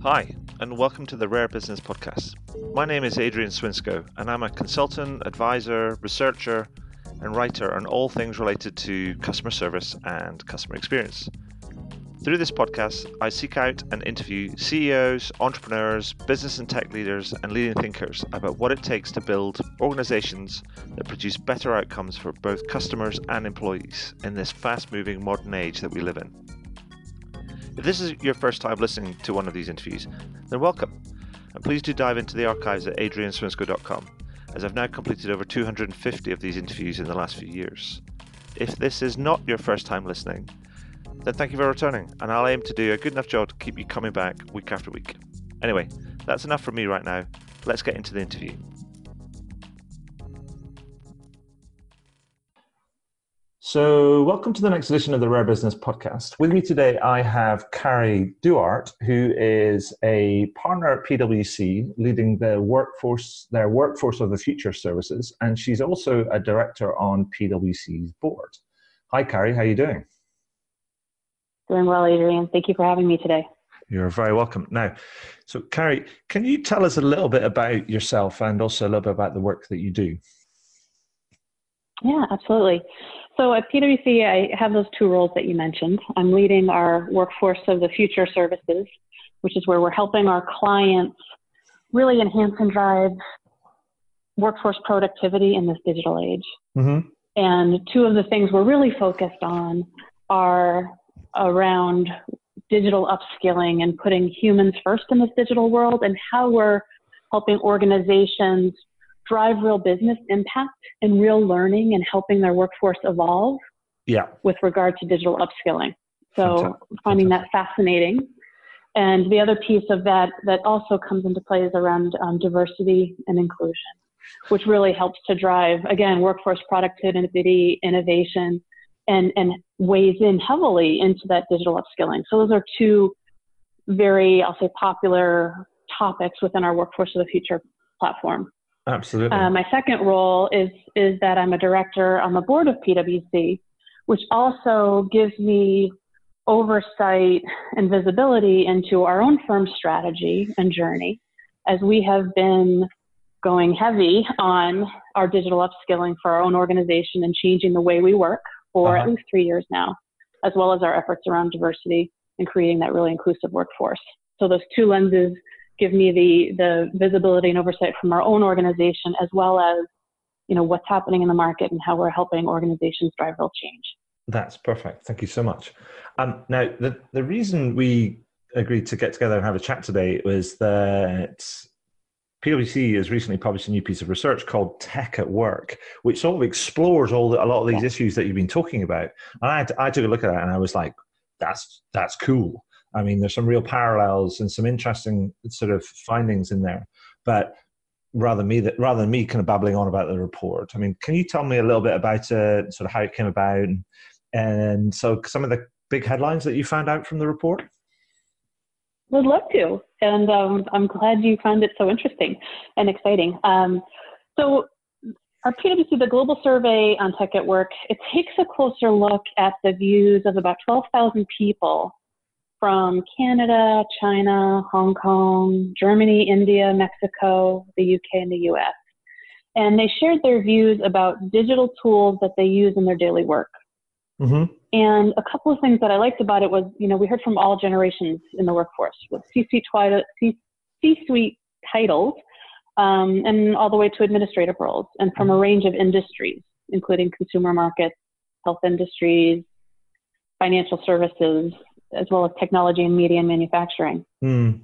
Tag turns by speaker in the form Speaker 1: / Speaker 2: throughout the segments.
Speaker 1: Hi, and welcome to the Rare Business Podcast. My name is Adrian Swinsko, and I'm a consultant, advisor, researcher, and writer on all things related to customer service and customer experience. Through this podcast, I seek out and interview CEOs, entrepreneurs, business and tech leaders, and leading thinkers about what it takes to build organizations that produce better outcomes for both customers and employees in this fast-moving modern age that we live in. If this is your first time listening to one of these interviews, then welcome, and please do dive into the archives at adrianswinsco.com, as I've now completed over 250 of these interviews in the last few years. If this is not your first time listening, then thank you for returning, and I'll aim to do a good enough job to keep you coming back week after week. Anyway, that's enough from me right now. Let's get into the interview. So, welcome to the next edition of the Rare Business Podcast. With me today, I have Carrie Duarte, who is a partner at PwC, leading their Workforce of the Future services, and she's also a director on PwC's board. Hi, Carrie. How are you doing?
Speaker 2: Doing well, Adrian. Thank you for having me today.
Speaker 1: You're very welcome. Now, so Carrie, can you tell us a little bit about yourself and also a little bit about the work that you do?
Speaker 2: Yeah, absolutely. So at PwC, I have those two roles that you mentioned. I'm leading our Workforce of the Future services, which is where we're helping our clients really enhance and drive workforce productivity in this digital age. Mm-hmm. And two of the things we're really focused on are around digital upskilling and putting humans first in this digital world, and how we're helping organizations drive real business impact and real learning and helping their workforce evolve with regard to digital upskilling. So finding that fascinating. And the other piece of that also comes into play is around diversity and inclusion, which really helps to drive, again, workforce productivity, innovation, and weighs in heavily into that digital upskilling. So those are two very, I'll say, popular topics within our Workforce of the Future platform.
Speaker 1: Absolutely.
Speaker 2: My second role is that I'm a director on the board of PwC, which also gives me oversight and visibility into our own firm's strategy and journey, as we have been going heavy on our digital upskilling for our own organization and changing the way we work for at least 3 years now, as well as our efforts around diversity and creating that really inclusive workforce. So those two lenses give me the visibility and oversight from our own organization, as well as, you know, what's happening in the market and how we're helping organizations drive real change.
Speaker 1: That's perfect. Thank you so much. Now, the reason we agreed to get together and have a chat today was that PwC has recently published a new piece of research called Tech at Work, which sort of explores a lot of these issues that you've been talking about. And I took a look at that and I was like, that's cool. I mean, there's some real parallels and some interesting sort of findings in there. But rather than me kind of babbling on about the report, I mean, can you tell me a little bit about it, sort of how it came about, and so some of the big headlines that you found out from the report?
Speaker 2: Would love to, and I'm glad you found it so interesting and exciting. So our PwC, the Global Survey on Tech at Work, it takes a closer look at the views of about 12,000 people from Canada, China, Hong Kong, Germany, India, Mexico, the UK, and the US. And they shared their views about digital tools that they use in their daily work. Mm-hmm. And a couple of things that I liked about it was, you know, we heard from all generations in the workforce, with C-suite titles, and all the way to administrative roles, and from a range of industries, including consumer markets, health industries, financial services, as well as technology and media and manufacturing. And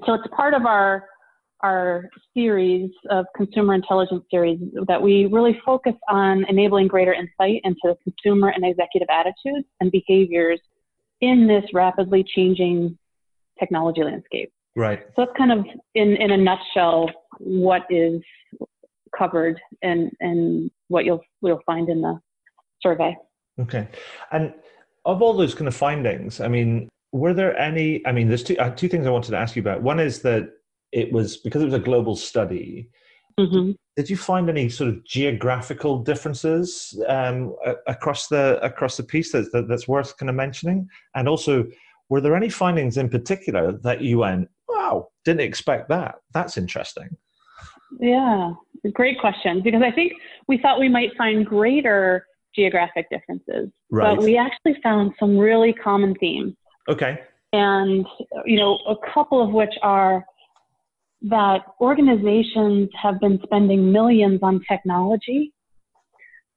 Speaker 2: so it's part of our series of consumer intelligence series that we really focus on enabling greater insight into consumer and executive attitudes and behaviors in this rapidly changing technology landscape.
Speaker 1: Right.
Speaker 2: So that's kind of in a nutshell what is covered and what you'll find in the survey.
Speaker 1: Okay. And of all those kind of findings, I mean, were there any, I mean, there's two things I wanted to ask you about. One is that because it was a global study, did you find any sort of geographical differences across the piece that's worth kind of mentioning? And also, were there any findings in particular that you went, wow, didn't expect that. That's interesting.
Speaker 2: Yeah, great question, because I think we thought we might find greater geographic differences,
Speaker 1: Right.
Speaker 2: but we actually found some really common themes.
Speaker 1: Okay.
Speaker 2: And, a couple of which are that organizations have been spending millions on technology,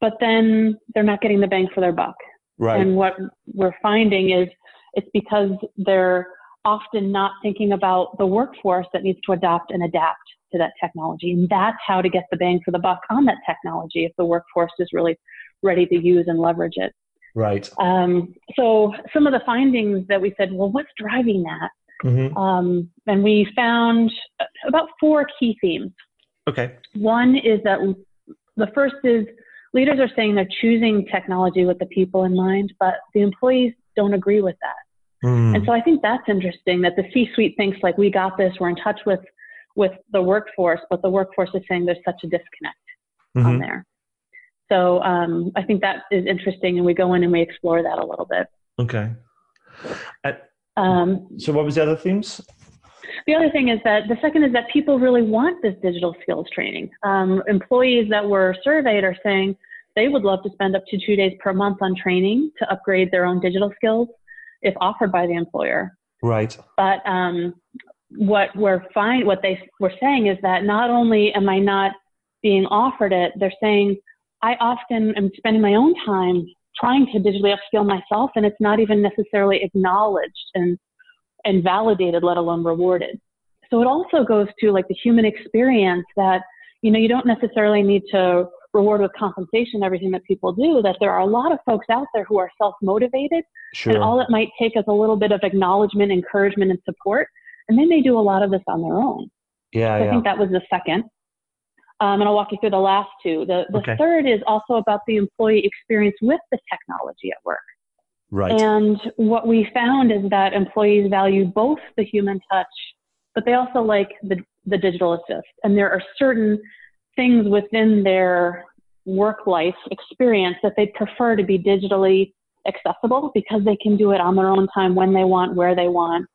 Speaker 2: but then they're not getting the bang for their buck.
Speaker 1: Right.
Speaker 2: And what we're finding is it's because they're often not thinking about the workforce that needs to adopt and adapt to that technology. And that's how to get the bang for the buck on that technology if the workforce is really ready to use and leverage it.
Speaker 1: Right.
Speaker 2: So some of the findings that we said, well, what's driving that? And we found about 4 key themes.
Speaker 1: Okay.
Speaker 2: One is that the first is leaders are saying they're choosing technology with the people in mind, but the employees don't agree with that. And so I think that's interesting that the C-suite thinks like, we got this, we're in touch with the workforce, but the workforce is saying there's such a disconnect on there. So I think that is interesting, and we go in and we explore that a little bit.
Speaker 1: Okay. So what was the other themes?
Speaker 2: The other thing is that the second is that people really want this digital skills training. Employees that were surveyed are saying they would love to spend up to 2 days per month on training to upgrade their own digital skills if offered by the employer.
Speaker 1: Right.
Speaker 2: But what they were saying is that not only am I not being offered it, they're saying I often am spending my own time trying to digitally upskill myself, and it's not even necessarily acknowledged and validated, let alone rewarded. So it also goes to like the human experience that, you don't necessarily need to reward with compensation everything that people do, that there are a lot of folks out there who are self-motivated. Sure. And all it might take is a little bit of acknowledgement, encouragement, and support. And they may do a lot of this on their own.
Speaker 1: Yeah.
Speaker 2: So I think that was the second. And I'll walk you through the last 2. The
Speaker 1: Okay.
Speaker 2: third is also about the employee experience with the technology at work.
Speaker 1: Right.
Speaker 2: And what we found is that employees value both the human touch, but they also like the digital assist. And there are certain things within their work life experience that they prefer to be digitally accessible because they can do it on their own time, when they want, where they want,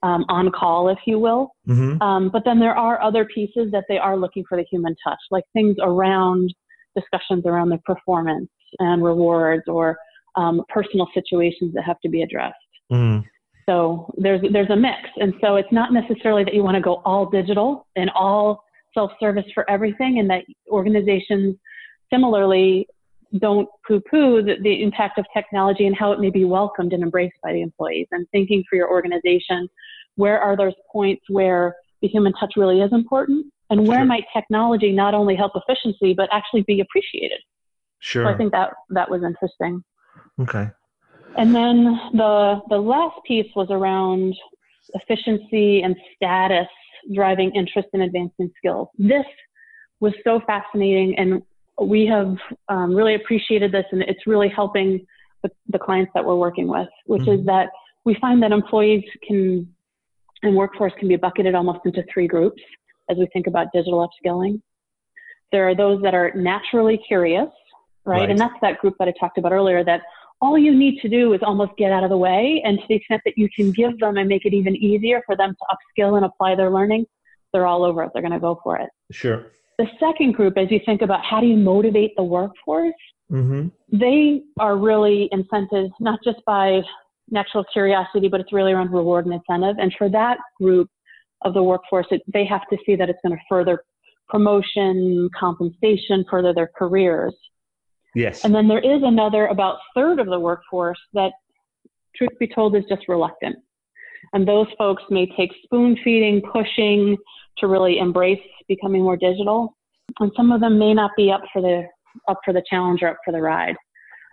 Speaker 2: on call, if you will. But then there are other pieces that they are looking for the human touch, like things around discussions around their performance and rewards, or personal situations that have to be addressed. So there's a mix. And so it's not necessarily that you want to go all digital and all self-service for everything, and that organizations similarly don't poo-poo the impact of technology and how it may be welcomed and embraced by the employees. And thinking for your organization, where are those points where the human touch really is important, and where might technology not only help efficiency, but actually be appreciated?
Speaker 1: Sure.
Speaker 2: So I think that was interesting.
Speaker 1: Okay.
Speaker 2: And then the last piece was around efficiency and status driving interest in advancing skills. This was so fascinating, and we have really appreciated this, and it's really helping the clients that we're working with, which is that we find that employees and workforce can be bucketed almost into 3 groups as we think about digital upskilling. There are those that are naturally curious, right? And that's that group that I talked about earlier, that all you need to do is almost get out of the way, and to the extent that you can give them and make it even easier for them to upskill and apply their learning, they're all over it. They're going to go for it.
Speaker 1: Sure.
Speaker 2: The second group, as you think about how do you motivate the workforce, they are really incented not just by natural curiosity, but it's really around reward and incentive. And for that group of the workforce, they have to see that it's going to further promotion, compensation, further their careers.
Speaker 1: Yes.
Speaker 2: And then there is another about third of the workforce that, truth be told, is just reluctant. And those folks may take spoon feeding, pushing to really embrace becoming more digital. And some of them may not be up for the challenge or up for the ride.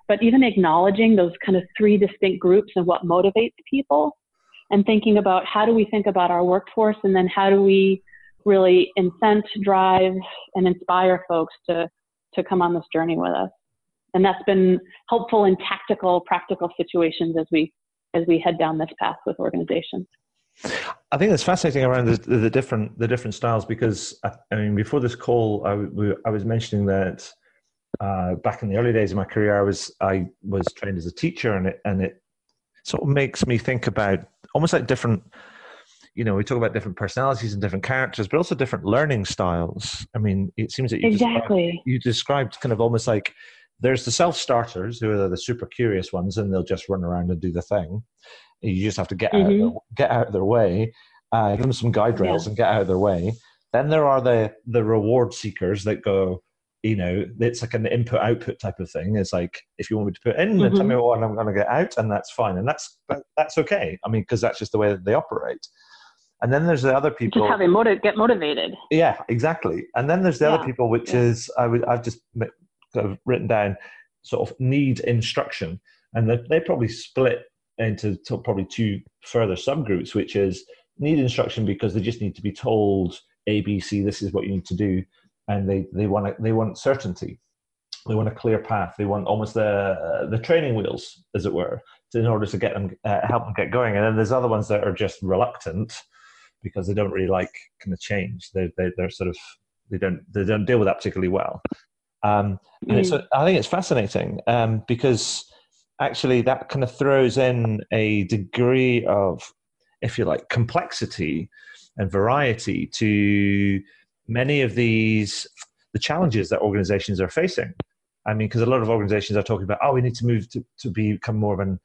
Speaker 2: But even acknowledging those kind of 3 distinct groups and what motivates people, and thinking about how do we think about our workforce, and then how do we really incent, drive, and inspire folks to come on this journey with us. And that's been helpful in tactical, practical situations as we head down this path with organizations.
Speaker 1: I think it's fascinating around the different styles, because I mean, before this call, I was mentioning that back in the early days of my career, I was trained as a teacher, and it sort of makes me think about almost like different we talk about different personalities and different characters, but also different learning styles. I mean, it seems that
Speaker 2: Exactly.
Speaker 1: you described kind of almost like there's the self-starters who are the super curious ones, and they'll just run around and do the thing. You just have to get out of their way, give them some guide rails and get out of their way. Then there are the reward seekers that go, it's like an input output type of thing. It's like, if you want me to put in, then tell me what I'm going to get out, and that's fine, and that's okay. I mean, because that's just the way that they operate. And then there's the other people.
Speaker 2: Just how they get motivated.
Speaker 1: Yeah, exactly. And then there's the other people, which is I've just sort of written down, sort of need instruction, and they probably split into probably two further subgroups, which is need instruction because they just need to be told ABC, this is what you need to do. And they want certainty. They want a clear path. They want almost the training wheels, as it were, in order to get them help them get going. And then there's other ones that are just reluctant because they don't really like kind of change. They're sort of they don't deal with that particularly well. And I think it's fascinating because actually that kind of throws in a degree of, if you like, complexity and variety to many of the challenges that organizations are facing. I mean, because a lot of organizations are talking about, we need to move to become more of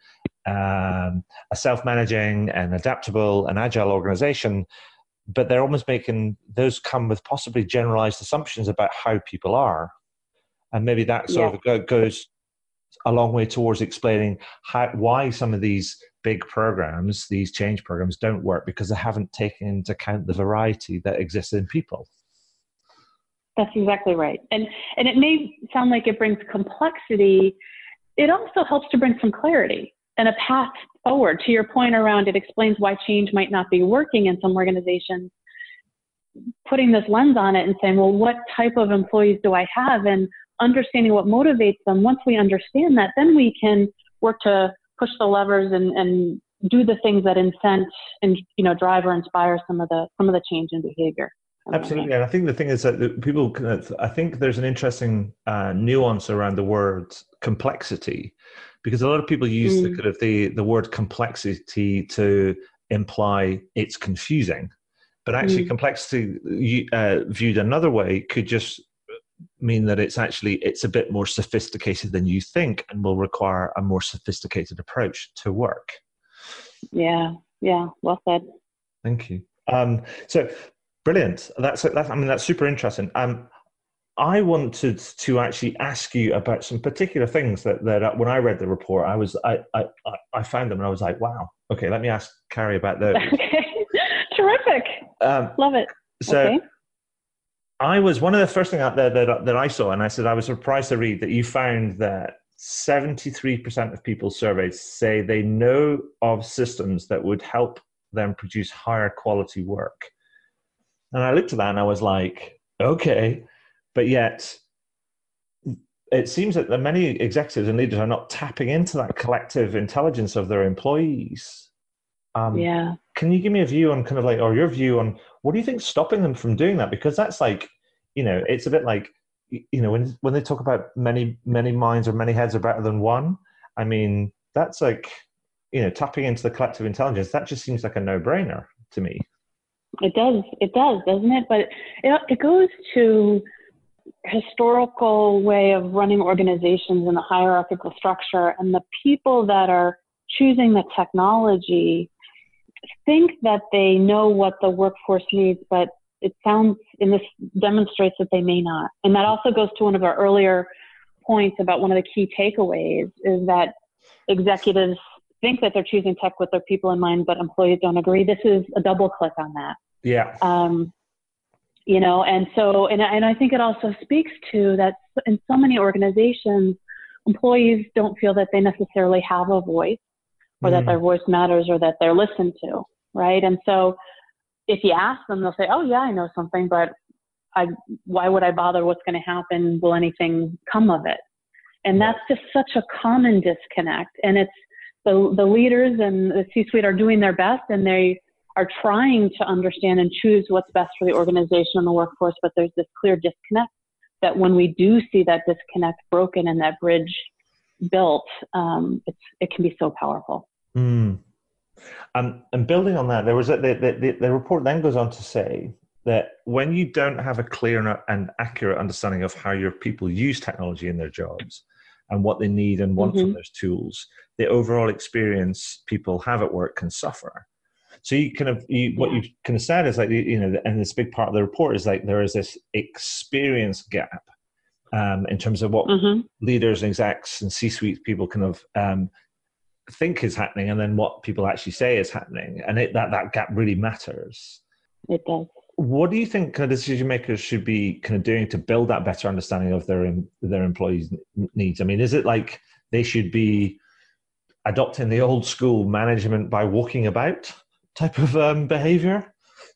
Speaker 1: a self-managing and adaptable and agile organization, but they're almost making those come with possibly generalized assumptions about how people are. And maybe that sort of goes a long way towards explaining why some of these big programs, these change programs, don't work, because they haven't taken into account the variety that exists in people.
Speaker 2: That's exactly right. And it may sound like it brings complexity. It also helps to bring some clarity and a path forward. To your point around, it explains why change might not be working in some organizations. Putting this lens on it and saying, well, what type of employees do I have? And understanding what motivates them. Once we understand that, then we can work to push the levers and do the things that incent and drive or inspire some of the change in behavior.
Speaker 1: Absolutely. And I think the thing is that people I think there's an interesting nuance around the word complexity, because a lot of people use the word complexity to imply it's confusing, but actually complexity viewed another way could just mean that it's a bit more sophisticated than you think and will require a more sophisticated approach to work. Yeah.
Speaker 2: Well said.
Speaker 1: Thank you. So brilliant. That's super interesting. I wanted to actually ask you about some particular things that when I read the report, I found them and I was like, wow. Okay, let me ask Carrie about those.
Speaker 2: Okay, terrific. Love it.
Speaker 1: So, I was one of the first things out there that I saw, and I said I was surprised to read that you found that 73% of people surveyed say they know of systems that would help them produce higher quality work. And I looked at that and I was like, okay, but yet it seems that many executives and leaders are not tapping into that collective intelligence of their employees. Can you give me a view on or your view on what do you think is stopping them from doing that? Because that's like, it's a bit like, when they talk about many minds or many heads are better than one. I mean, that's like, tapping into the collective intelligence. That just seems like a no-brainer to me.
Speaker 2: It does, doesn't it? But it goes to historical way of running organizations and the hierarchical structure, and the people that are choosing the technology think that they know what the workforce needs, but it sounds, and this demonstrates that they may not. And that also goes to one of our earlier points about one of the key takeaways is that executives think that they're choosing tech with their people in mind, but employees don't agree. This is a double click on that.
Speaker 1: Yeah.
Speaker 2: And so, and I think it also speaks to that in so many organizations, employees don't feel that they necessarily have a voice, or that their voice matters, or that they're listened to, right? And so if you ask them, they'll say, oh yeah, I know something, but why would I bother? What's going to happen? Will anything come of it? And that's just such a common disconnect. And it's the leaders and the C-suite are doing their best, and they are trying to understand and choose what's best for the organization and the workforce, but there's this clear disconnect that when we do see that disconnect broken and that bridge built, it can be so powerful.
Speaker 1: And building on that, there was the report then goes on to say that when you don't have a clear and accurate understanding of how your people use technology in their jobs and what they need and want from
Speaker 2: Mm-hmm.
Speaker 1: those tools, the overall experience people have at work can suffer. So what
Speaker 2: Yeah.
Speaker 1: you've kind of said is like, and this big part of the report is like there is this experience gap in terms of what
Speaker 2: Mm-hmm.
Speaker 1: leaders and execs and C-suite people kind of think is happening, and then what people actually say is happening, and that gap really matters.
Speaker 2: It does.
Speaker 1: What do you think kind of decision makers should be kind of doing to build that better understanding of their employees' needs? I mean, is it like they should be adopting the old school management by walking about type of behavior,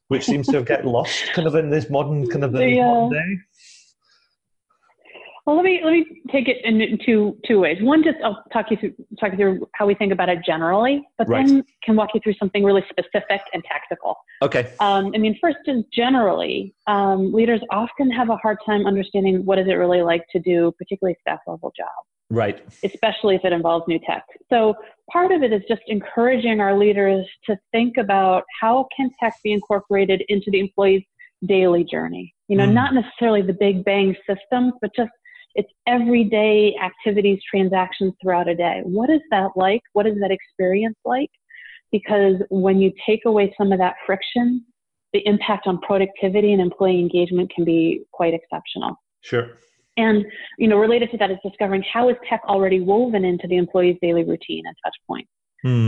Speaker 1: which seems to have get lost kind of in this modern modern day?
Speaker 2: Well, let me take it in two ways. One, just I'll talk you through how we think about it generally, but
Speaker 1: Right.
Speaker 2: then can walk you through something really specific and tactical.
Speaker 1: Okay.
Speaker 2: I mean, first is generally, leaders often have a hard time understanding what is it really like to do, particularly staff level jobs.
Speaker 1: Right.
Speaker 2: Especially if it involves new tech. So part of it is just encouraging our leaders to think about how can tech be incorporated into the employee's daily journey. Not necessarily the big bang systems, but just it's everyday activities, transactions throughout a day. What is that like? What is that experience like? Because when you take away some of that friction, the impact on productivity and employee engagement can be quite exceptional.
Speaker 1: Sure.
Speaker 2: And, related to that is discovering how is tech already woven into the employee's daily routine and touch points,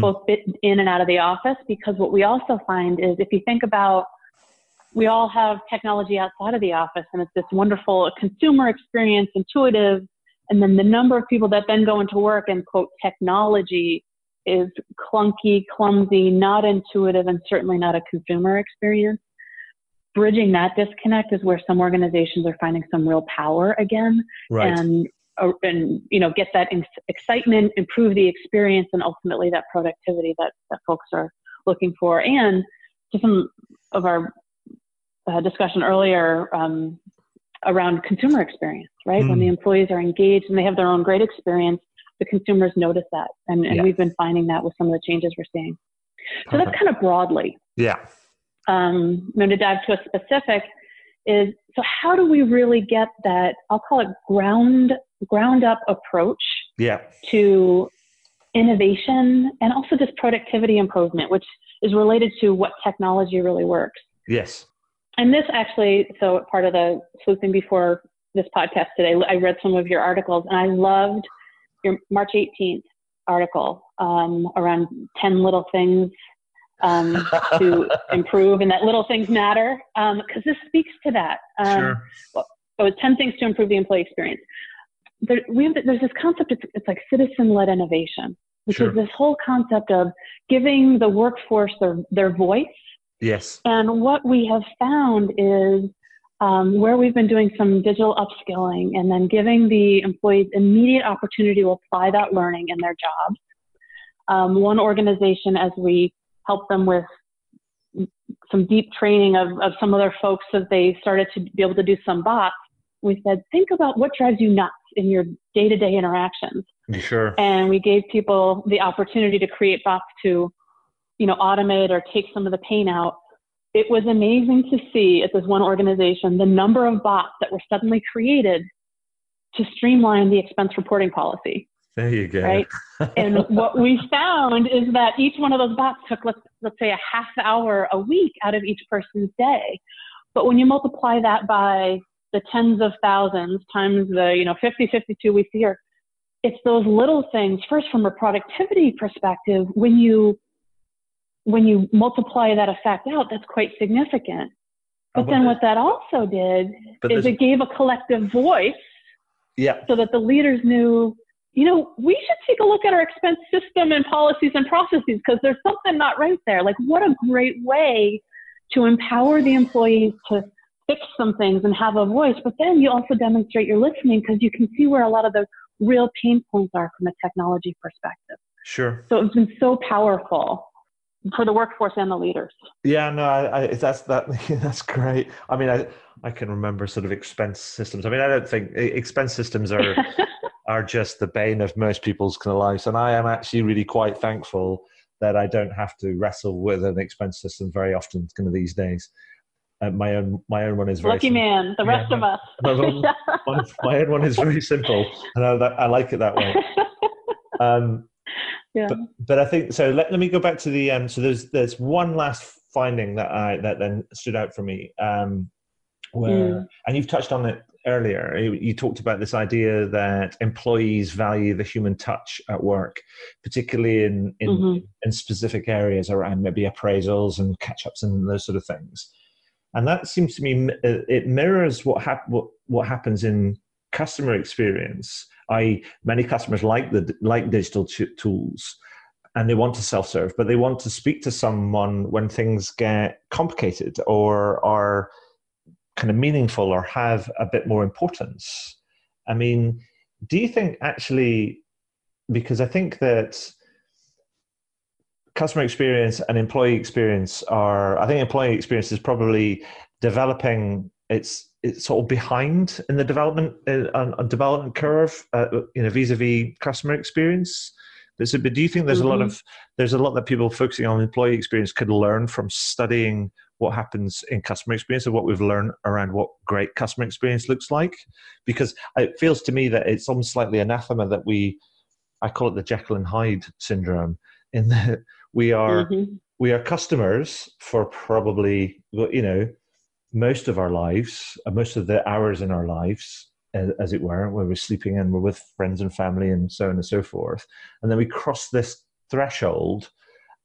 Speaker 2: both in and out of the office. Because what we also find is if you think about, we all have technology outside of the office, and it's this wonderful consumer experience, intuitive, and then the number of people that then go into work and quote technology is clunky, clumsy, not intuitive, and certainly not a consumer experience. Bridging that disconnect is where some organizations are finding some real power again,
Speaker 1: right.
Speaker 2: and get that excitement, improve the experience, and ultimately that productivity that folks are looking for. And to some of our discussion earlier around consumer experience, right? When the employees are engaged and they have their own great experience, the consumers notice that, and we've been finding that with some of the changes we're seeing. Perfect. So that's kind of broadly.
Speaker 1: Yeah.
Speaker 2: I'm going to dive to a specific is, so how do we really get that, I'll call it ground up approach to innovation and also just productivity improvement, which is related to what technology really works.
Speaker 1: Yes.
Speaker 2: And this actually, so part of the sleuthing before this podcast today, I read some of your articles, and I loved your March 18th article around 10 little things to improve, and that little things matter, because this speaks to that.
Speaker 1: Sure.
Speaker 2: So 10 things to improve the employee experience. There's this concept, it's like citizen-led innovation, which is this whole concept of giving the workforce their voice.
Speaker 1: Yes.
Speaker 2: And what we have found is where we've been doing some digital upskilling and then giving the employees immediate opportunity to apply that learning in their jobs. One organization, as we help them with some deep training of some of their folks as they started to be able to do some bots, we said, think about what drives you nuts in your day-to-day interactions.
Speaker 1: Sure.
Speaker 2: And we gave people the opportunity to create bots to automate or take some of the pain out. It was amazing to see at this one organization, the number of bots that were suddenly created to streamline the expense reporting policy.
Speaker 1: There you go.
Speaker 2: Right. And what we found is that each one of those bots took, let's say, a half hour a week out of each person's day. But when you multiply that by the tens of thousands times the, 50, 52 we see here, it's those little things. First, from a productivity perspective, when you multiply that effect out, that's quite significant. But then what that also did is it gave a collective voice so that the leaders knew, we should take a look at our expense system and policies and processes because there's something not right there. Like, what a great way to empower the employees to fix some things and have a voice. But then you also demonstrate you're listening because you can see where a lot of the real pain points are from a technology perspective.
Speaker 1: Sure.
Speaker 2: So it's been so powerful for the workforce and the leaders.
Speaker 1: Yeah, no, that's great. I mean, I can remember sort of expense systems. I mean, I don't think expense systems are just the bane of most people's kind of lives. And I am actually really quite thankful that I don't have to wrestle with an expense system very often kind of these days. My own one is very
Speaker 2: Lucky
Speaker 1: simple.
Speaker 2: man, the
Speaker 1: Yeah,
Speaker 2: rest of us.
Speaker 1: my own one is very simple, and I like it that way. Um,
Speaker 2: Yeah.
Speaker 1: but I think so. Let me go back to the so there's one last finding that then stood out for me, where and you've touched on it earlier. You talked about this idea that employees value the human touch at work, particularly in specific areas around maybe appraisals and catch ups and those sort of things. And that seems to me it mirrors what happens in customer experience. Many customers like digital tools, and they want to self-serve, but they want to speak to someone when things get complicated or are kind of meaningful or have a bit more importance. I mean, do you think actually, because I think that customer experience and employee experience I think employee experience is probably developing, it's sort of behind in the development curve, vis-a-vis customer experience. But do you think there's a lot that people focusing on employee experience could learn from studying what happens in customer experience and what we've learned around what great customer experience looks like? Because it feels to me that it's almost slightly anathema that I call it the Jekyll and Hyde syndrome, in that we are customers for probably, most of our lives, most of the hours in our lives, as it were, where we're sleeping and we're with friends and family and so on and so forth. And then we cross this threshold,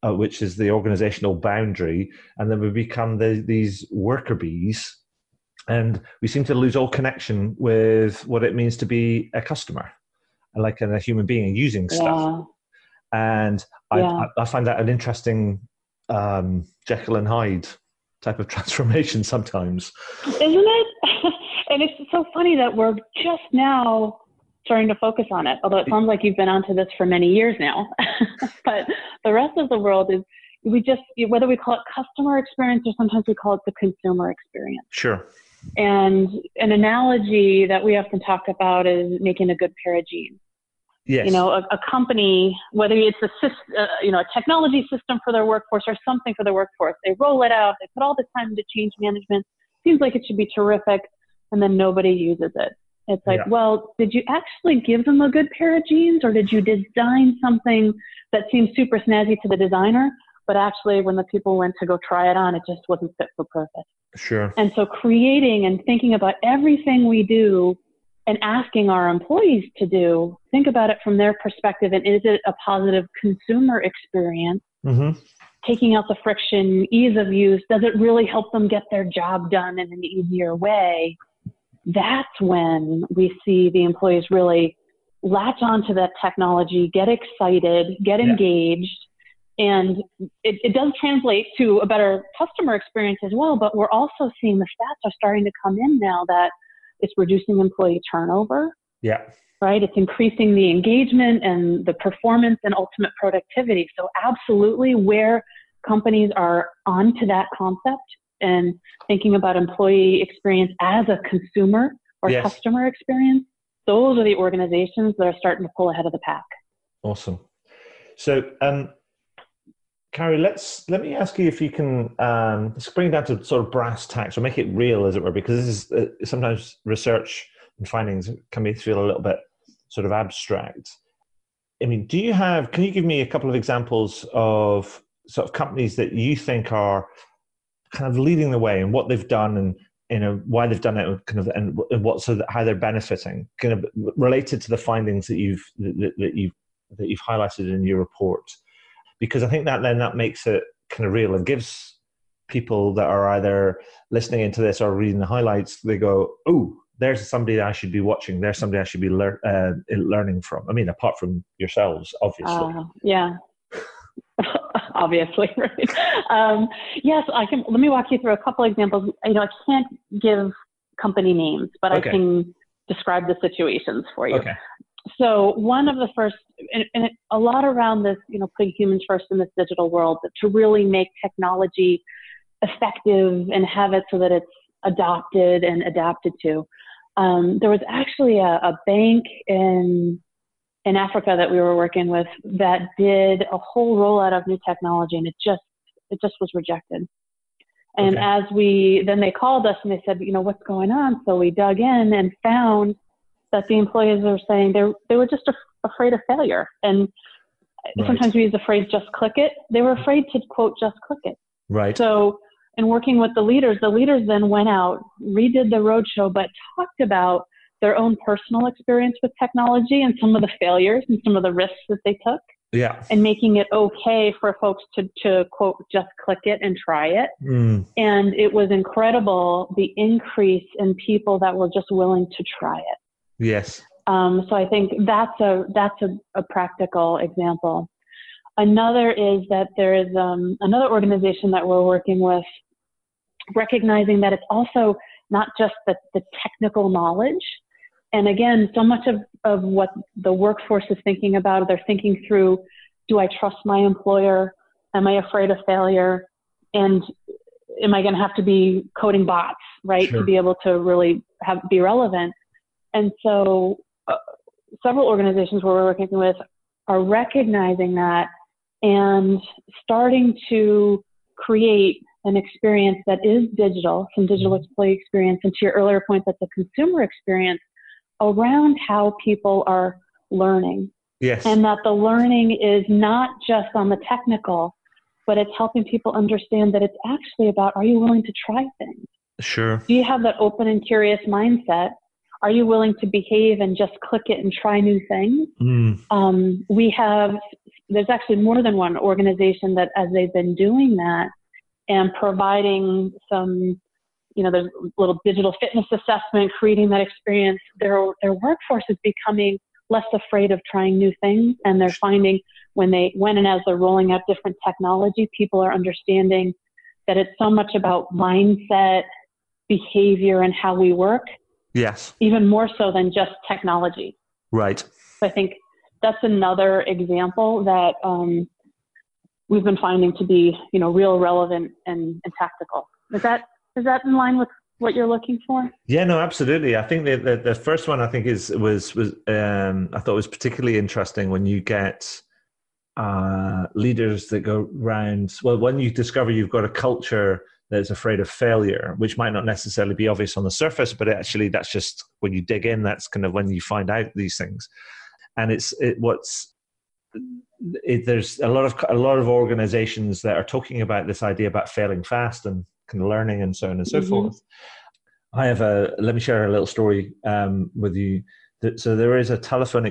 Speaker 1: which is the organizational boundary, and then we become these worker bees, and we seem to lose all connection with what it means to be a customer, like a human being using stuff. And I find that an interesting Jekyll and Hyde type of transformation sometimes.
Speaker 2: Isn't it? And it's so funny that we're just now starting to focus on it, although it sounds like you've been onto this for many years now. But the rest of the world is, whether we call it customer experience or sometimes we call it the consumer experience.
Speaker 1: Sure.
Speaker 2: And an analogy that we often talk about is making a good pair of jeans.
Speaker 1: Yes.
Speaker 2: A company, whether it's a technology system for their workforce or something for their workforce, they roll it out, they put all the time into change management. Seems like it should be terrific, and then nobody uses it. It's like, well, did you actually give them a good pair of jeans, or did you design something that seems super snazzy to the designer, but actually when the people went to go try it on, it just wasn't fit for purpose?
Speaker 1: Sure.
Speaker 2: And so creating and thinking about everything we do and asking our employees to do, think about it from their perspective. And is it a positive consumer experience? Taking out the friction, ease of use, does it really help them get their job done in an easier way? That's when we see the employees really latch onto that technology, get excited, get engaged. And it does translate to a better customer experience as well. But we're also seeing the stats are starting to come in now that it's reducing employee turnover. Yeah. Right? It's increasing the engagement and the performance and ultimate productivity. So absolutely, where companies are onto that concept and thinking about employee experience as a consumer or customer experience, those are the organizations that are starting to pull ahead of the pack. Awesome.
Speaker 1: So, Carrie, let me ask you if you can let's bring it down to sort of brass tacks, or make it real, as it were, because this is sometimes research and findings can feel a little bit sort of abstract. I mean, can you give me a couple of examples of sort of companies that you think are kind of leading the way and what they've done, and why they've done it, kind of, and how they're benefiting, kind of related to the findings that you've highlighted in your report? Because I think that makes it kind of real and gives people that are either listening into this or reading the highlights, they go, oh, there's somebody that I should be watching. There's somebody I should be learning from. I mean, apart from yourselves, obviously.
Speaker 2: Yeah. Obviously, right? Yes, I can. Let me walk you through a couple examples. I can't give company names, but I can describe the situations for you. Okay. So one of the first, and a lot around this, putting humans first in this digital world, to really make technology effective and have it so that it's adopted and adapted to. There was actually a bank in in Africa that we were working with that did a whole rollout of new technology, and it just was rejected. And then they called us and they said, what's going on? So we dug in and found that the employees were saying they were just afraid of failure. And sometimes we use the phrase, just click it. They were afraid to, quote, just click it.
Speaker 1: Right.
Speaker 2: So in working with the leaders then went out, redid the roadshow, but talked about their own personal experience with technology and some of the failures and some of the risks that they took.
Speaker 1: Yeah.
Speaker 2: And making it okay for folks to quote, just click it and try it. And it was incredible, the increase in people that were just willing to try it.
Speaker 1: Yes.
Speaker 2: So I think that's a practical example. Another is that there is another organization that we're working with, recognizing that it's also not just the technical knowledge. And again, so much of what the workforce is thinking about, they're thinking through, do I trust my employer? Am I afraid of failure? And am I going to have to be coding bots, right, to be able to really be relevant? And so several organizations where we're working with are recognizing that and starting to create an experience that is digital, some digital employee experience, and to your earlier point, that's a consumer experience around how people are learning.
Speaker 1: Yes.
Speaker 2: And that the learning is not just on the technical, but it's helping people understand that it's actually about, are you willing to try things?
Speaker 1: Sure.
Speaker 2: Do you have that open and curious mindset? Are you willing to behave and just click it and try new things? There's actually more than one organization that, as they've been doing that and providing some, there's a little digital fitness assessment, creating that experience, their workforce is becoming less afraid of trying new things. And they're finding when and as they're rolling out different technology, people are understanding that it's so much about mindset, behavior, and how we work.
Speaker 1: Yes.
Speaker 2: Even more so than just technology.
Speaker 1: Right.
Speaker 2: So I think that's another example that we've been finding to be, real relevant and tactical. Is that in line with what you're looking for?
Speaker 1: Yeah, no, absolutely. I think the first one I think was I thought was particularly interesting when you get leaders that go round. Well, when you discover you've got a culture that's afraid of failure, which might not necessarily be obvious on the surface, but actually that's just when you dig in, that's kind of when you find out these things. And there's a lot of organizations that are talking about this idea about failing fast and kind of learning and so on and so forth. Let me share a little story with you. So there is a telephone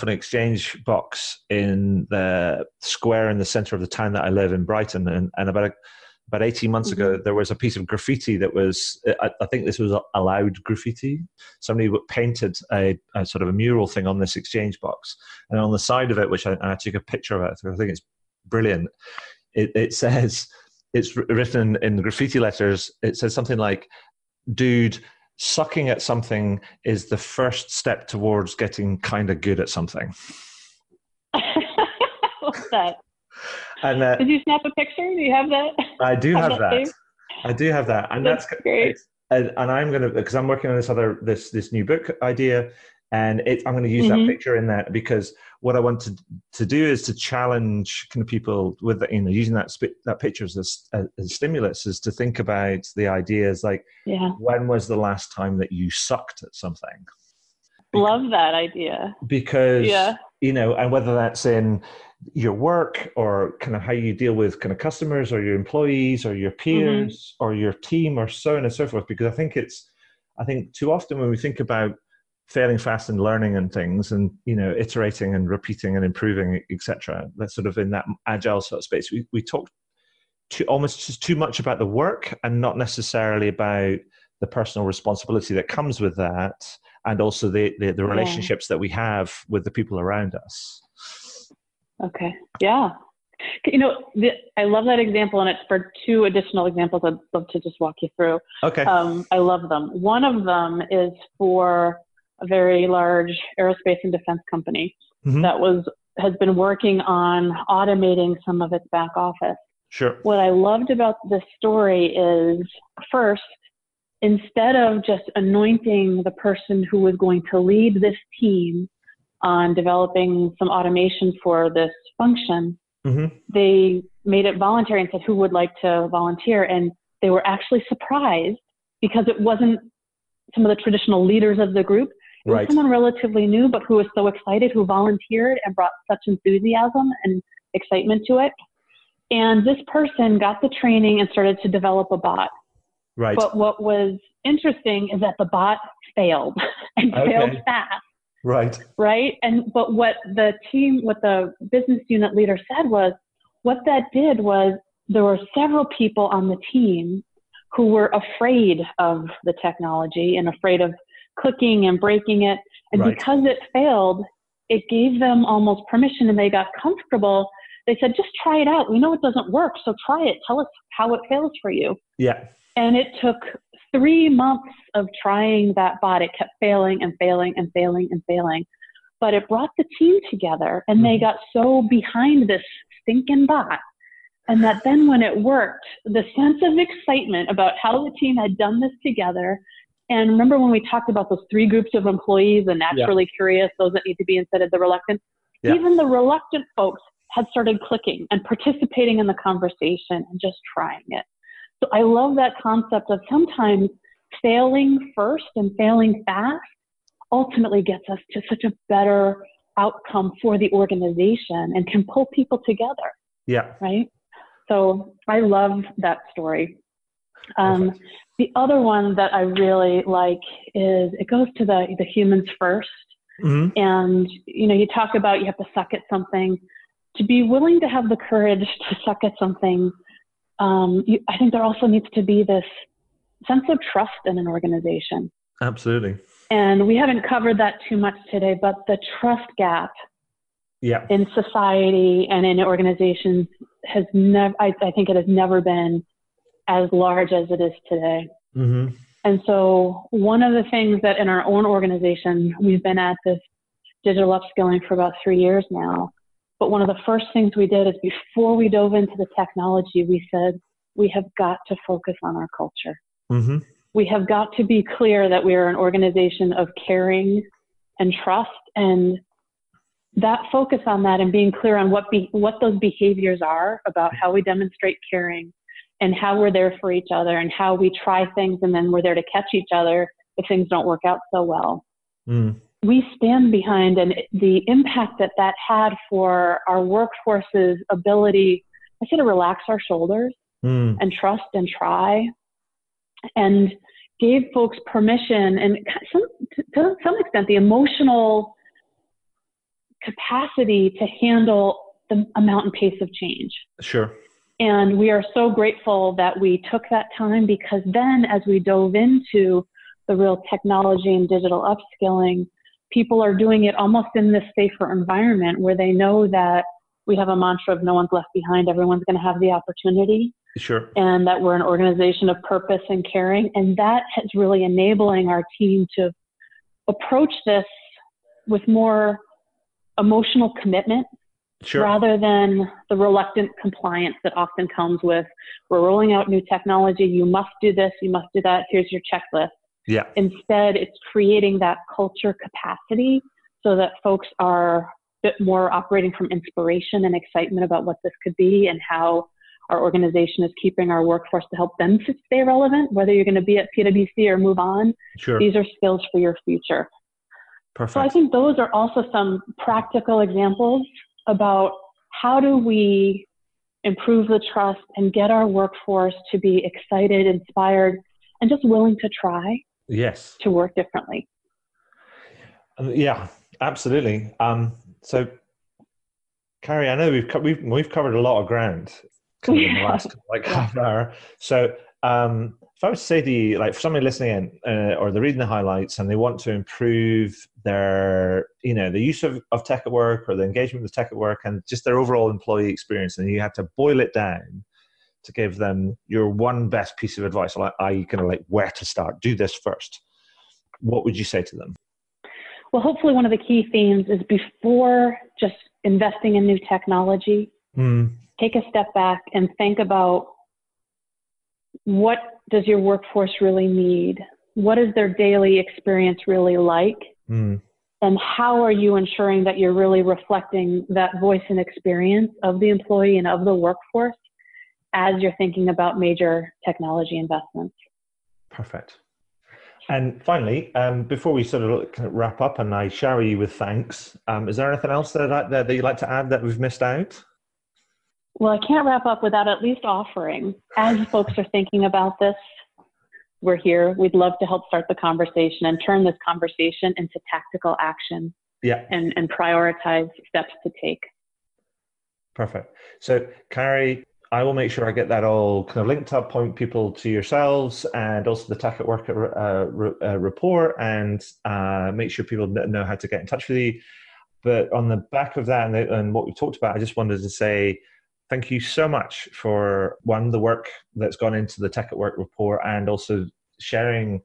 Speaker 1: exchange box in the square in the center of the town that I live in, Brighton, and about 18 months ago, there was a piece of graffiti that was, I think this was allowed graffiti. Somebody painted a sort of a mural thing on this exchange box. And on the side of it, which I took a picture of it, I think it's brilliant. It says, it's written in graffiti letters, it says something like, dude, sucking at something is the first step towards getting kind of good at something.
Speaker 2: What's that?
Speaker 1: And
Speaker 2: did you snap a picture? Do you have that?
Speaker 1: I do have that. I do have that, and that's
Speaker 2: great.
Speaker 1: And I'm gonna, because I'm working on this new book idea, and I'm going to use that picture in that, because what I want to do is to challenge kind of people with using that picture as a stimulus, is to think about the ideas like, when was the last time that you sucked at something?
Speaker 2: Love that idea.
Speaker 1: Because and whether that's in your work or kind of how you deal with kind of customers or your employees or your peers or your team or so on and so forth. Because I think too often when we think about failing fast and learning and things and, iterating and repeating and improving, etc., that's sort of in that agile sort of space. We talk almost too much about the work and not necessarily about the personal responsibility that comes with that, and also the relationships that we have with the people around us.
Speaker 2: Okay. Yeah. I love that example, and it's for two additional examples I'd love to just walk you through.
Speaker 1: Okay.
Speaker 2: I love them. One of them is for a very large aerospace and defense company that has been working on automating some of its back office.
Speaker 1: Sure.
Speaker 2: What I loved about this story is, first, instead of just anointing the person who was going to lead this team on developing some automation for this function,
Speaker 1: Mm-hmm.
Speaker 2: they made it voluntary and said, who would like to volunteer? And they were actually surprised because it wasn't some of the traditional leaders of the group. It was
Speaker 1: Right.
Speaker 2: someone relatively new, but who was so excited, who volunteered and brought such enthusiasm and excitement to it. And this person got the training and started to develop a bot.
Speaker 1: Right.
Speaker 2: But what was interesting is that the bot failed and failed fast.
Speaker 1: Right.
Speaker 2: Right. But what the business unit leader said was, what that did was there were several people on the team who were afraid of the technology and afraid of clicking and breaking it. And
Speaker 1: Right.
Speaker 2: because it failed, it gave them almost permission and they got comfortable. They said, just try it out. We know it doesn't work, so try it. Tell us how it fails for you.
Speaker 1: Yeah.
Speaker 2: And it took 3 months of trying that bot. It kept failing and failing and failing and failing. But it brought the team together and they got so behind this stinking bot. And that then when it worked, the sense of excitement about how the team had done this together. And remember when we talked about those 3 groups of employees, the naturally curious, those that need to be instead of the reluctant, even the reluctant folks had started clicking and participating in the conversation and just trying it. So I love that concept of sometimes failing first and failing fast ultimately gets us to such a better outcome for the organization and can pull people together. Yeah. Right? So I love that story. The other one that I really like is it goes to the humans first. Mm-hmm. And, you talk about you have to suck at something. To be willing to have the courage to suck at something, I think there also needs to be this sense of trust in an organization.
Speaker 1: Absolutely.
Speaker 2: And we haven't covered that too much today, but the trust gap in society and in organizations has never, I think it has never been as large as it is today. Mm-hmm. And so one of the things that in our own organization, we've been at this digital upskilling for about 3 years now. But one of the first things we did is before we dove into the technology, we said, we have got to focus on our culture. Mm-hmm. We have got to be clear that we are an organization of caring and trust, and that focus on that and being clear on what those behaviors are about how we demonstrate caring and how we're there for each other and how we try things and then we're there to catch each other if things don't work out so well. Mm. We stand behind and the impact that had for our workforce's ability, I say, to relax our shoulders and trust and try, and gave folks permission and to some extent the emotional capacity to handle the amount and pace of change. Sure. And we are so grateful that we took that time, because then as we dove into the real technology and digital upskilling, people are doing it almost in this safer environment where they know that we have a mantra of no one's left behind, everyone's going to have the opportunity. Sure. And that we're an organization of purpose and caring. And that is really enabling our team to approach this with more emotional commitment. Sure. Rather than the reluctant compliance that often comes with, we're rolling out new technology, you must do this, you must do that, here's your checklist. Yeah. Instead, it's creating that culture capacity so that folks are a bit more operating from inspiration and excitement about what this could be and how our organization is keeping our workforce to help them to stay relevant, whether you're going to be at PwC or move on. Sure. These are skills for your future. Perfect. So I think those are also some practical examples about how do we improve the trust and get our workforce to be excited, inspired, and just willing to try. Yes. To work differently.
Speaker 1: Yeah, absolutely. So, Carrie, I know we've covered a lot of ground kind of in the last half an hour. So, if I was to say to you, like, for somebody listening in, or they're reading the highlights and they want to improve their, the use of tech at work or the engagement with tech at work and just their overall employee experience, and you had to boil it down to give them your one best piece of advice, i.e. kind of like where to start, do this first, what would you say to them?
Speaker 2: Well, hopefully one of the key themes is before just investing in new technology, take a step back and think about what does your workforce really need? What is their daily experience really like? And how are you ensuring that you're really reflecting that voice and experience of the employee and of the workforce as you're thinking about major technology investments?
Speaker 1: Perfect. And finally, before we sort of kind of wrap up and I shower you with thanks, is there anything else that you'd like to add that we've missed out?
Speaker 2: Well, I can't wrap up without at least offering, as folks are thinking about this, we're here. We'd love to help start the conversation and turn this conversation into tactical action.
Speaker 1: Yeah.
Speaker 2: And prioritize steps to take.
Speaker 1: Perfect. So, Carrie, I will make sure I get that all kind of linked up, point people to yourselves and also the Tech at Work report, and make sure people know how to get in touch with you. But on the back of that and what we talked about, I just wanted to say thank you so much for, one, the work that's gone into the Tech at Work report and also sharing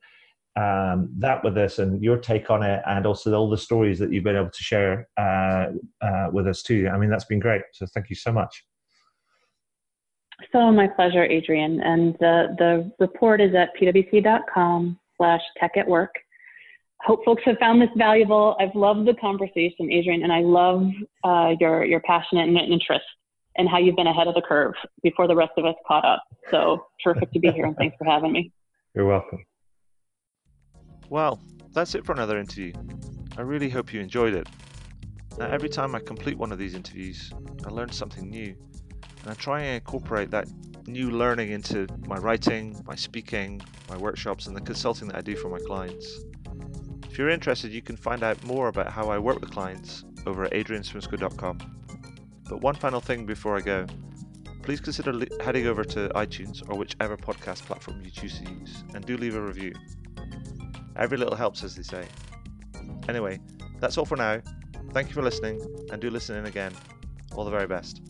Speaker 1: that with us and your take on it, and also all the stories that you've been able to share with us too. I mean, that's been great. So thank you so much.
Speaker 2: So my pleasure, Adrian. And the report is at pwc.com/techatwork. Hope folks have found this valuable. I've loved the conversation, Adrian, and I love your passionate and interest and how you've been ahead of the curve before the rest of us caught up. So terrific to be here, and thanks for having me.
Speaker 1: You're welcome. Well, that's it for another interview. I really hope you enjoyed it. Now, every time I complete one of these interviews, I learn something new, and I try and incorporate that new learning into my writing, my speaking, my workshops, and the consulting that I do for my clients. If you're interested, you can find out more about how I work with clients over at adrianswinsko.com. But one final thing before I go, please consider heading over to iTunes or whichever podcast platform you choose to use, and do leave a review. Every little helps, as they say. Anyway, that's all for now. Thank you for listening, and do listen in again. All the very best.